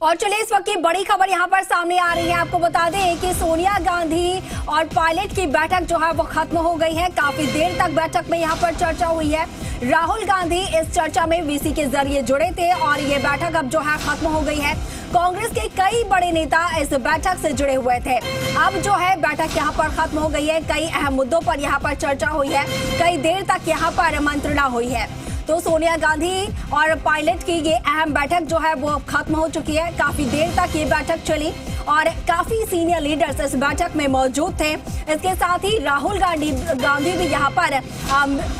और चलिए इस वक्त की बड़ी खबर यहाँ पर सामने आ रही है। आपको बता दें कि सोनिया गांधी और पायलट की बैठक जो है वो खत्म हो गई है। काफी देर तक बैठक में यहाँ पर चर्चा हुई है। राहुल गांधी इस चर्चा में वीसी के जरिए जुड़े थे और ये बैठक अब जो है खत्म हो गई है। कांग्रेस के कई बड़े नेता इस बैठक से जुड़े हुए थे। अब जो है बैठक यहाँ पर खत्म हो गई है। कई अहम मुद्दों पर यहाँ पर चर्चा हुई है। कई देर तक यहाँ पर मंत्रणा हुई है। तो सोनिया गांधी और पायलट की ये अहम बैठक जो है वो खत्म हो चुकी है। काफी देर तक ये बैठक चली और काफी सीनियर लीडर्स इस बैठक में मौजूद थे। इसके साथ ही राहुल गांधी भी यहाँ पर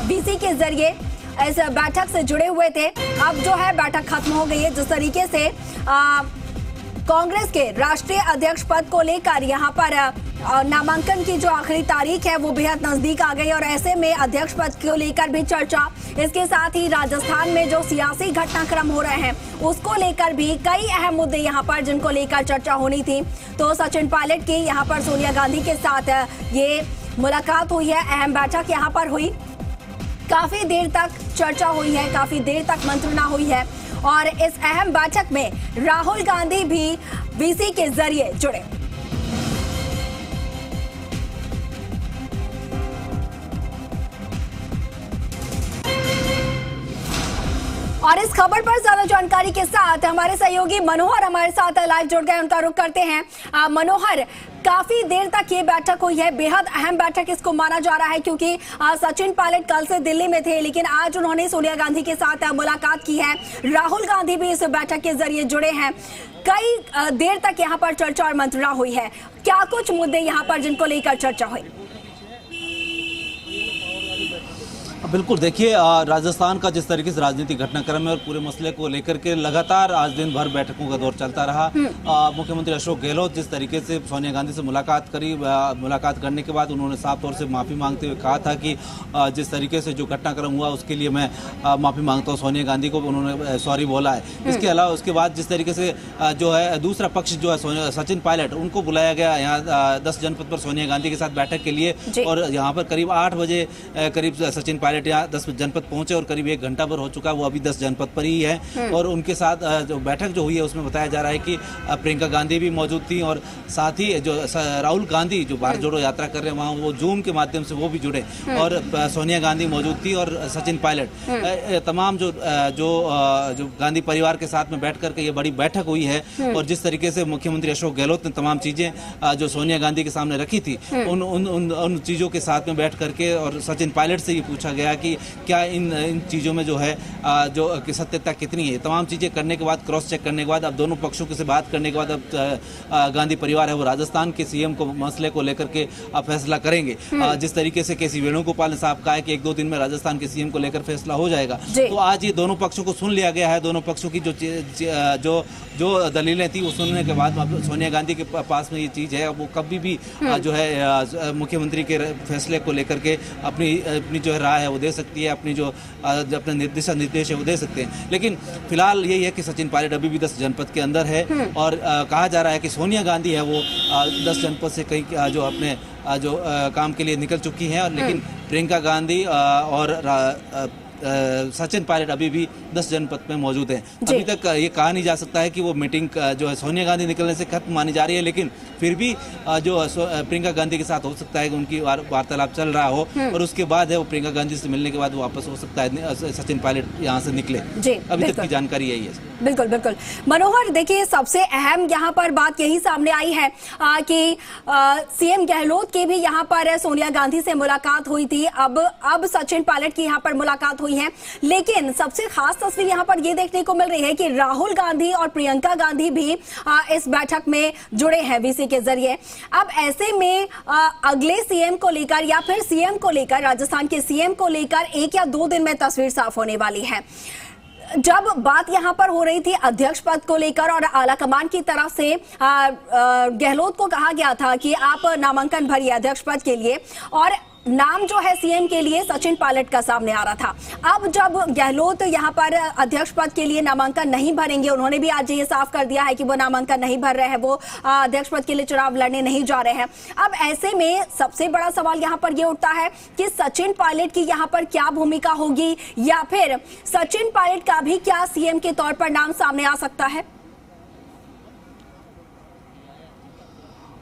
वीसी के जरिए इस बैठक से जुड़े हुए थे। अब जो है बैठक खत्म हो गई है। जिस तरीके से कांग्रेस के राष्ट्रीय अध्यक्ष पद को लेकर यहाँ पर नामांकन की जो आखिरी तारीख है वो बेहद नजदीक आ गई और ऐसे में अध्यक्ष पद को लेकर भी चर्चा। इसके साथ ही राजस्थान में जो सियासी घटनाक्रम हो रहे हैं उसको लेकर भी कई अहम मुद्दे यहाँ पर जिनको लेकर चर्चा होनी थी। तो सचिन पायलट की यहाँ पर सोनिया गांधी के साथ ये मुलाकात हुई है। अहम बैठक यहाँ पर हुई। काफी देर तक चर्चा हुई है। काफी देर तक मंत्रणा हुई है और इस अहम बैठक में राहुल गांधी भी वीसी के जरिए जुड़े। और इस खबर पर ज्यादा जानकारी के साथ हमारे सहयोगी मनोहर हमारे साथ लाइव जुड़ गए। उनका रुख करते हैं। मनोहर, काफी देर तक ये बैठक हुई है। बेहद अहम बैठक इसको माना जा रहा है क्योंकि सचिन पायलट कल से दिल्ली में थे, लेकिन आज उन्होंने सोनिया गांधी के साथ मुलाकात की है। राहुल गांधी भी इस बैठक के जरिए जुड़े हैं। कई देर तक यहाँ पर चर्चा और मंत्रणा हुई है। क्या कुछ मुद्दे यहाँ पर जिनको लेकर चर्चा हुई? बिल्कुल, देखिए राजस्थान का जिस तरीके से राजनीतिक घटनाक्रम है और पूरे मसले को लेकर के लगातार आज दिन भर बैठकों का दौर चलता रहा। मुख्यमंत्री अशोक गहलोत जिस तरीके से सोनिया गांधी से मुलाकात करी, मुलाकात करने के बाद उन्होंने साफ तौर से माफ़ी मांगते हुए कहा था कि जिस तरीके से जो घटनाक्रम हुआ उसके लिए मैं माफ़ी मांगता हूँ। सोनिया गांधी को उन्होंने सॉरी बोला है। इसके अलावा उसके बाद जिस तरीके से जो है दूसरा पक्ष जो है सचिन पायलट, उनको बुलाया गया यहाँ 10 जनपद पर सोनिया गांधी के साथ बैठक के लिए और यहाँ पर करीब 8 बजे करीब सचिन पायलट यहाँ 10 जनपद पहुंचे और करीब 1 घंटा भर हो चुका है, वो अभी 10 जनपद पर ही है। और उनके साथ जो बैठक जो हुई है उसमें बताया जा रहा है कि प्रियंका गांधी भी मौजूद थी और साथ ही जो राहुल गांधी जो भारत जोड़ो यात्रा कर रहे हैं वहाँ वो जूम के माध्यम से वो भी जुड़े और सोनिया गांधी मौजूद थी और सचिन पायलट तमाम जो गांधी परिवार के साथ में बैठ करके ये बड़ी बैठक हुई है। और जिस तरीके से मुख्यमंत्री अशोक गहलोत ने तमाम चीजें जो सोनिया गांधी के सामने रखी थी उन चीजों के साथ में बैठ करके और सचिन पायलट से ये पूछा गया कि क्या इन चीज़ों में जो है जो सत्यता कितनी है। तमाम चीज़ें करने के बाद, क्रॉस चेक करने के बाद, अब दोनों पक्षों से बात करने के बाद अब गांधी परिवार है वो राजस्थान के सीएम को मसले को लेकर के अब फैसला करेंगे। जिस तरीके से केसी वेणुगोपाल ने साहब कहा है कि 1-2 दिन में राजस्थान के सीएम को लेकर फैसला हो जाएगा। तो आज ये दोनों पक्षों को सुन लिया गया है। दोनों पक्षों की जो दलीलें थी वो सुनने के बाद सोनिया गांधी के पास में ये चीज़ है वो कभी भी जो है मुख्यमंत्री के फैसले को लेकर के अपनी जो है राय है वो दे सकती है, अपनी जो अपने दिशा निर्देश है वो दे सकते हैं। लेकिन फिलहाल यही है कि सचिन पायलट अभी भी 10 जनपद के अंदर है और कहा जा रहा है कि सोनिया गांधी है वो 10 जनपद से कहीं जो अपने जो काम के लिए निकल चुकी हैं। लेकिन प्रियंका गांधी और सचिन पायलट अभी भी 10 जनपद में मौजूद हैं। अभी तक ये कहा नहीं जा सकता है कि वो मीटिंग जो है सोनिया गांधी निकलने से खत्म मानी जा रही है, लेकिन फिर भी जो प्रियंका गांधी के साथ हो सकता है कि उनकी वार्तालाप चल रहा हो और उसके बाद है वो प्रियंका गांधी से मिलने के बाद वापस हो सकता है सचिन पायलट यहाँ से निकले। अभी तक की जानकारी यही है। बिल्कुल बिल्कुल मनोहर, देखिए सबसे अहम यहाँ पर बात यही सामने आई है कि सीएम गहलोत की भी यहाँ पर सोनिया गांधी से मुलाकात हुई थी। अब सचिन पायलट की यहाँ पर मुलाकात हुई है, लेकिन सबसे खास तस्वीर यहाँ पर ये देखने को मिल रही है कि राहुल गांधी और प्रियंका गांधी भी इस बैठक में जुड़े हैं वीसी के जरिए। अब ऐसे में अगले सीएम को लेकर या फिर सीएम को लेकर, राजस्थान के सीएम को लेकर 1 या 2 दिन में तस्वीर साफ होने वाली है। जब बात यहाँ पर हो रही थी अध्यक्ष पद को लेकर और आलाकमान की तरफ से गहलोत को कहा गया था कि आप नामांकन भरिए अध्यक्ष पद के लिए और नाम जो है सीएम के लिए सचिन पायलट का सामने आ रहा था। अब जब गहलोत यहाँ पर अध्यक्ष पद के लिए नामांकन नहीं भरेंगे, उन्होंने भी आज ये साफ कर दिया है कि वो नामांकन नहीं भर रहे हैं, वो अध्यक्ष पद के लिए चुनाव लड़ने नहीं जा रहे हैं। अब ऐसे में सबसे बड़ा सवाल यहाँ पर ये उठता है कि सचिन पायलट की यहाँ पर क्या भूमिका होगी या फिर सचिन पायलट का भी क्या सीएम के तौर पर नाम सामने आ सकता है?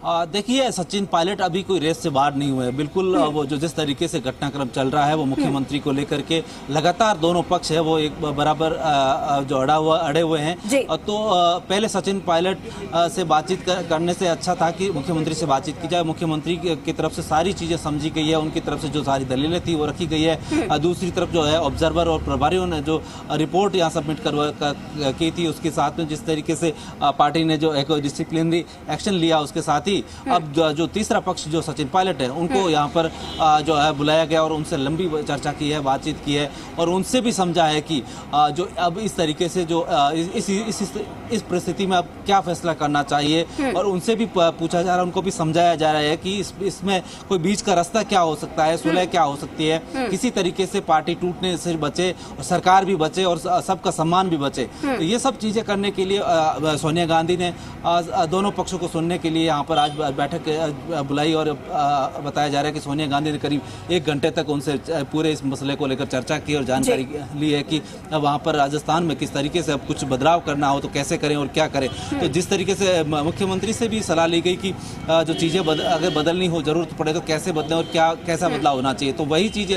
देखिए, सचिन पायलट अभी कोई रेस से बाहर नहीं हुए हैं। बिल्कुल वो जो जिस तरीके से घटनाक्रम चल रहा है वो मुख्यमंत्री को लेकर के लगातार दोनों पक्ष है वो एक बराबर जो अड़े हुए हैं। तो पहले सचिन पायलट से बातचीत करने से अच्छा था कि मुख्यमंत्री से बातचीत की जाए। मुख्यमंत्री की तरफ से सारी चीज़ें समझी गई है, उनकी तरफ से जो सारी दलीलें थी वो रखी गई है। दूसरी तरफ जो है ऑब्जर्वर और प्रभारियों ने जो रिपोर्ट यहाँ सबमिट की थी उसके साथ में जिस तरीके से पार्टी ने जो एक डिसिप्लिनरी एक्शन लिया उसके साथ ही अब जो तीसरा पक्ष जो सचिन पायलट है उनको यहाँ पर जो है बुलाया गया और उनसे लंबी चर्चा की है, बातचीत की है और उनसे भी समझा है कि जो अब इस तरीके से जो इस परिस्थिति में अब क्या फैसला करना चाहिए और उनसे भी पूछा जा रहा है, उनको भी समझाया जा रहा है कि इसमें कोई बीच का रास्ता क्या हो सकता है, सुलह क्या हो सकती है, किसी तरीके से पार्टी टूटने से बचे और सरकार भी बचे और सबका सम्मान भी बचे। तो ये सब चीजें करने के लिए सोनिया गांधी ने दोनों पक्षों को सुनने के लिए यहाँ पर आज बैठक बुलाई और बताया जा रहा है कि सोनिया गांधी ने करीब 1 घंटे तक उनसे पूरे इस मसले को लेकर चर्चा की और जानकारी ली है कि अब वहाँ पर राजस्थान में किस तरीके से अब कुछ बदलाव करना हो तो कैसे करें और क्या करें। तो जिस तरीके से मुख्यमंत्री से भी सलाह ली गई कि जो चीज़ें अगर बदलनी हो, जरूरत पड़े तो कैसे बदलें और कैसा बदलाव होना चाहिए। तो वही चीज़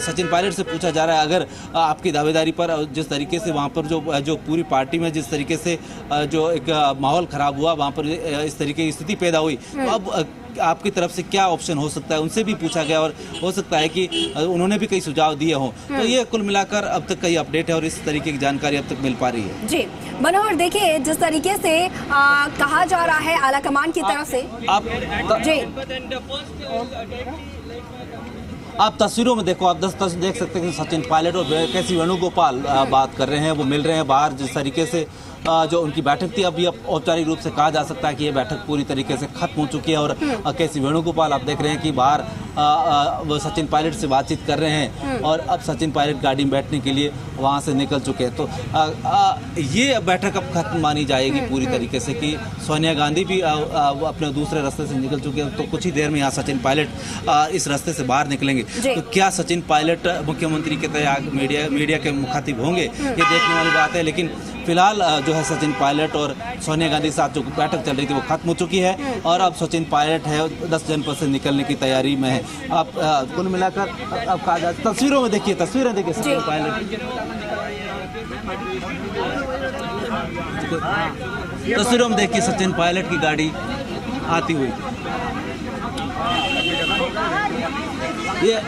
सचिन पायलट से पूछा जा रहा है। अगर आपकी दावेदारी पर जिस तरीके से वहाँ पर जो पूरी पार्टी में जिस तरीके से जो एक माहौल खराब हुआ, वहाँ पर इस तरीके की स्थिति पैदा हुई, तो अब आपकी तरफ से क्या ऑप्शन हो सकता है उनसे भी पूछा गया और हो सकता है कि उन्होंने भी कई सुझाव दिए हों। तो ये कुल मिलाकर अब तक कई अपडेट है और इस तरीके की जानकारी अब तक मिल पा रही है। जी मनोहर, देखिए जिस तरीके से कहा जा रहा है आला कमान की तरफ से आप तस्वीरों में देखो, आप देख सकते हैं कि सचिन पायलट और केसी वेणुगोपाल बात कर रहे हैं, वो मिल रहे हैं बाहर। जिस तरीके से जो उनकी बैठक थी अभी अब औपचारिक रूप से कहा जा सकता है कि ये बैठक पूरी तरीके से खत्म हो चुकी है और केसी वेणुगोपाल आप देख रहे हैं कि बाहर वो सचिन पायलट से बातचीत कर रहे हैं और अब सचिन पायलट गाड़ी में बैठने के लिए वहाँ से निकल चुके हैं। तो ये बैठक अब खत्म मानी जाएगी पूरी तरीके से कि सोनिया गांधी भी अपने दूसरे रास्ते से निकल चुके हैं। तो कुछ ही देर में यहाँ सचिन पायलट इस रास्ते से बाहर निकलेंगे। तो क्या सचिन पायलट मुख्यमंत्री के तहत मीडिया के मुखातिब होंगे, ये देखने वाली बात है। लेकिन फिलहाल जो है सचिन पायलट और सोनिया गांधी के साथ जो बैठक चल रही थी वो खत्म हो चुकी है और अब सचिन पायलट है 10 जनपद से निकलने की तैयारी में है। आप कुल मिलाकर अब कहा जाए, तस्वीरों में देखिए, तस्वीरें देखिए सचिन पायलट, तस्वीरों में देखिए सचिन पायलट की गाड़ी आती हुई। ये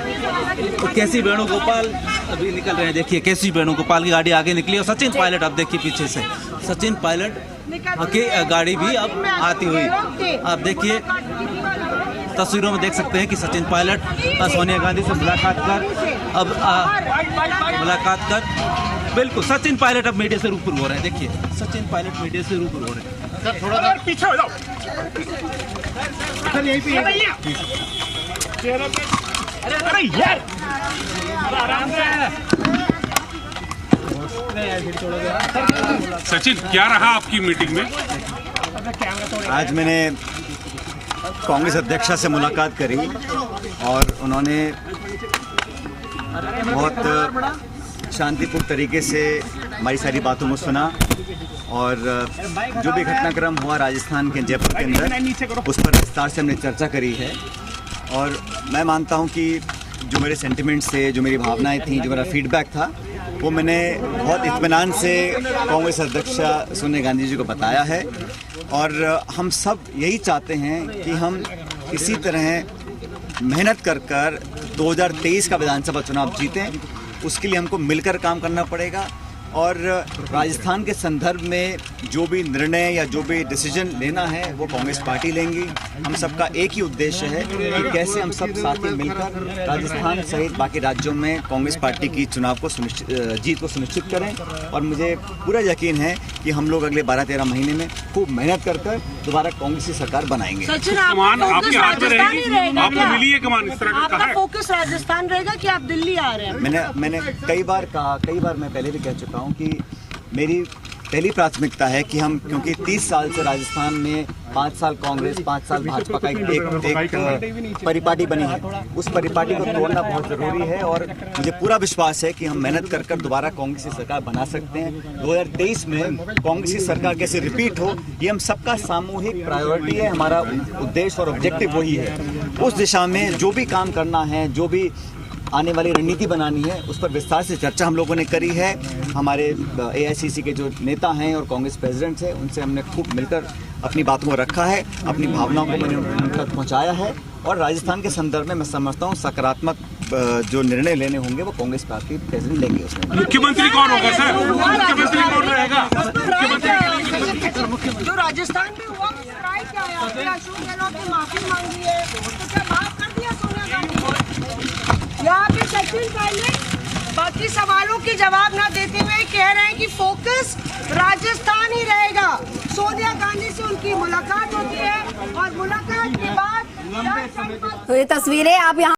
केसी वेणुगोपाल अभी निकल रहे हैं, देखिए केसी वेणुगोपाल की गाड़ी आगे निकली और सचिन पायलट अब देखिए पीछे से सचिन पायलट की गाड़ी भी अब आती हुई। आप देखिए तस्वीरों में देख सकते हैं कि सचिन पायलट सोनिया गांधी से मुलाकात कर बिल्कुल सचिन पायलट अब मीडिया से रूबरू हो रहे हैं। देखिए सचिन पायलट मीडिया से रूबरू हो रहे हैं। थोड़ा पीछे हो जाओ सर, यहीं पे अरे यार आराम से। सचिन, क्या रहा आपकी मीटिंग में? आज मैंने कांग्रेस अध्यक्षा से मुलाकात करी और उन्होंने बहुत शांतिपूर्ण तरीके से हमारी सारी बातों को सुना और जो भी घटनाक्रम हुआ राजस्थान के जयपुर के अंदर उस पर विस्तार से हमने चर्चा करी है। और मैं मानता हूं कि जो मेरे सेंटिमेंट्स थे, जो मेरी भावनाएं थी, जो मेरा फीडबैक था, वो मैंने बहुत इत्मीनान से कांग्रेस अध्यक्षा सोनिया गांधी जी को बताया है। और हम सब यही चाहते हैं कि हम इसी तरह मेहनत कर 2023 का विधानसभा चुनाव जीतें। उसके लिए हमको मिलकर काम करना पड़ेगा और राजस्थान के संदर्भ में जो भी निर्णय या जो भी डिसीजन लेना है वो कांग्रेस पार्टी लेंगी। हम सबका एक ही उद्देश्य है कि कैसे हम सब साथ ही मिलकर राजस्थान सहित बाकी राज्यों में कांग्रेस पार्टी की चुनाव को जीत को सुनिश्चित करें। और मुझे पूरा यकीन है कि हम लोग अगले 12-13 महीने में खूब मेहनत कर दोबारा कांग्रेस की सरकार बनाएंगे। कमान आपके हाथ में रहेगी, आपको मिली है कमान, इस तरह का है। फोकस राजस्थान रहेगा कि आप दिल्ली आ रहे हैं? मैंने कई बार कहा, कई बार मैं पहले भी कह चुका हूं कि मेरी पहली प्राथमिकता है कि हम, क्योंकि 30 साल से राजस्थान में 5 साल कांग्रेस, 5 साल भाजपा का एक परिपाटी बनी है। उस परिपाटी को तोड़ना बहुत जरूरी है और मुझे पूरा विश्वास है कि हम मेहनत कर दोबारा कांग्रेस की सरकार बना सकते हैं। 2023 में कांग्रेस की सरकार कैसे रिपीट हो, ये हम सबका सामूहिक प्रायोरिटी है। हमारा उद्देश्य और ऑब्जेक्टिव वही है। उस दिशा में जो भी काम करना है, जो भी आने वाली रणनीति बनानी है, उस पर विस्तार से चर्चा हम लोगों ने करी है। हमारे AICC के जो नेता हैं और कांग्रेस प्रेसिडेंट हैं, उनसे हमने खूब मिलकर अपनी बातों को रखा है, अपनी भावनाओं को मैंने उन तक पहुंचाया है। और राजस्थान के संदर्भ में मैं समझता हूं सकारात्मक जो निर्णय लेने होंगे वो कांग्रेस पार्टी प्रेसिडेंट लेंगे। उसमें मुख्यमंत्री कौन होगा सर? मुख्यमंत्री कौन रहेगा? जो राजस्थान में हुआ उसका राय क्या है? आपने अशोक गहलोत ने माफी मांगी है, तो क्या माफ कर दिया सोनिया गांधी को? यहाँ पे सचिन पायलट बाकी सवालों के जवाब ना देते हुए कह रहे हैं कि फोकस राजस्थान ही रहेगा। सोनिया गांधी से उनकी मुलाकात होती है और मुलाकात के बाद तो ये तस्वीरें आप यहाँ